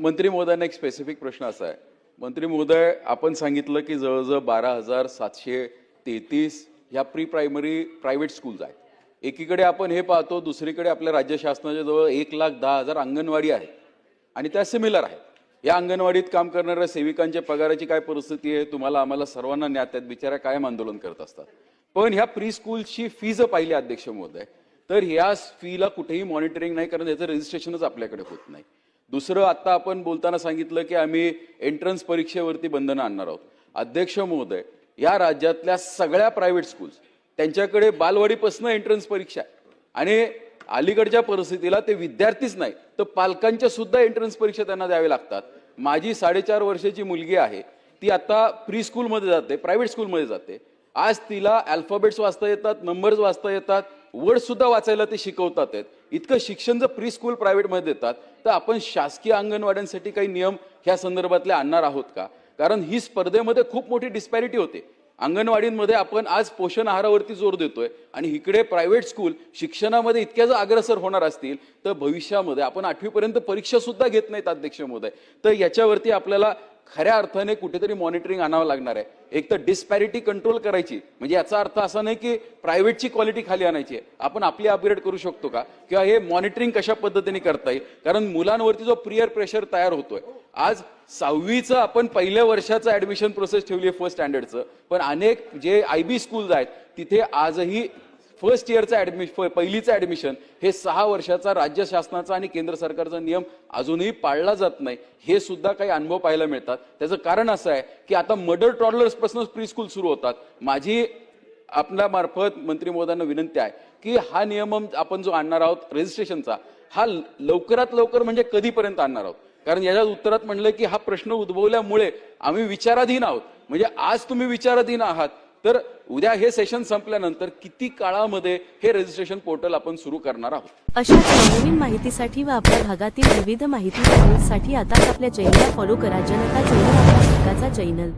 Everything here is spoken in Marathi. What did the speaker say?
मंत्री महोदयांना एक स्पेसिफिक प्रश्न असा आहे. मंत्री महोदय, आपण सांगितलं की जवळजवळ 12,733 ह्या प्री प्रायमरी प्रायव्हेट स्कूल्स आहेत. एकीकडे आपण हे पाहतो, दुसरीकडे आपल्या राज्य शासनाच्या जवळ 1,10,000 अंगणवाडी आहेत आणि त्या सिमिलर आहेत. या अंगणवाडीत काम करणाऱ्या सेविकांच्या पगाराची काय परिस्थिती आहे तुम्हाला आम्हाला सर्वांना ज्ञात आहे. बिचाऱ्या कायम आंदोलन करत असतात. पण ह्या प्री स्कूलची फीज पाहिली अध्यक्ष महोदय, तर ह्या फीला कुठेही मॉनिटरिंग नाही, कारण याचं रजिस्ट्रेशनच आपल्याकडे होत नाही. दुसरं, आता आपण बोलताना सांगितलं की आम्ही एंट्रन्स परीक्षेवरती बंधनं आणणार आहोत. अध्यक्ष महोदय, या राज्यातल्या सगळ्या प्रायव्हेट स्कूल्स त्यांच्याकडे बालवाडीपासून एंट्रन्स परीक्षा आहे आणि अलीकडच्या परिस्थितीला ते विद्यार्थीच नाही तर पालकांच्या सुद्धा एंट्रन्स परीक्षा त्यांना द्यावे लागतात. माझी 4.5 वर्षाची मुलगी आहे, ती आता प्री स्कूलमध्ये जाते, प्रायव्हेट स्कूलमध्ये जाते. आज तिला अल्फाबेट्स वाचता येतात, नंबर्स वाचता येतात, वर्ड सुद्धा वाचायला ते शिकवतात आहेत. इतकं शिक्षण जर प्री स्कूल प्रायव्हेटमध्ये देतात तर आपण शासकीय अंगणवाड्यांसाठी काही नियम ह्या संदर्भातले आणणार आहोत का? कारण ही स्पर्धेमध्ये खूप मोठी डिस्पॅरिटी होते. अंगणवाडींमध्ये आपण आज पोषण आहारावरती जोर देतोय आणि इकडे प्रायव्हेट स्कूल शिक्षणामध्ये इतक्या जर अग्रेसर होणार असतील तर भविष्यामध्ये आपण 8वी पर्यंत परीक्षा सुद्धा घेत नाहीत अध्यक्ष महोदय. तर याच्यावरती आपल्याला खऱ्या अर्थाने कुठेतरी मॉनिटरिंग आणावं लागणार आहे. एक तर डिस्पॅरिटी कंट्रोल करायची, म्हणजे याचा अर्थ असा नाही की प्रायव्हेटची क्वालिटी खाली आणायची आहे. आपण आपली अपग्रेड करू शकतो का, किंवा हे मॉनिटरिंग कशा पद्धतीने करता येईल? कारण मुलांवरती जो पियर प्रेशर तयार होतोय, आज 6वीचं आपण पहिल्या वर्षाचं ऍडमिशन प्रोसेस ठेवली आहे फर्स्ट स्टँडर्डचं, पण अनेक जे IB स्कूल्स आहेत तिथे आजही फर्स्ट इयरचं ऍडमिशन, पहिलीचं ऍडमिशन हे 6 वर्षाचा राज्य शासनाचा आणि केंद्र सरकारचा नियम अजूनही पाळला जात नाही. हे सुद्धा काही अनुभव पाहायला मिळतात. त्याचं कारण असं आहे की आता मदर टॉडलर्स पासून प्री स्कूल सुरू होतात. माझी आपल्या मार्फत मंत्री महोदयांना विनंती आहे की हा नियम आपण जो आणणार आहोत रजिस्ट्रेशनचा, हा लवकरात लवकर म्हणजे कधीपर्यंत आणणार आहोत? कारण याच्या उत्तरात म्हणलं की हा प्रश्न उद्भवल्यामुळे आम्ही विचाराधीन आहोत. म्हणजे आज तुम्ही विचाराधीन आहात तर उद्या हे सेशन संपल्यानंतर किती काळामध्ये हे रजिस्ट्रेशन पोर्टल आपण सुरू करणार आहोत? अशाच नवनवीन माहितीसाठी व आपल्या भागातील विविध माहिती साठी आताच आपल्या चॅनलला फॉलो करा. जनता चॅनल, आपल्या हक्काचा चॅनल.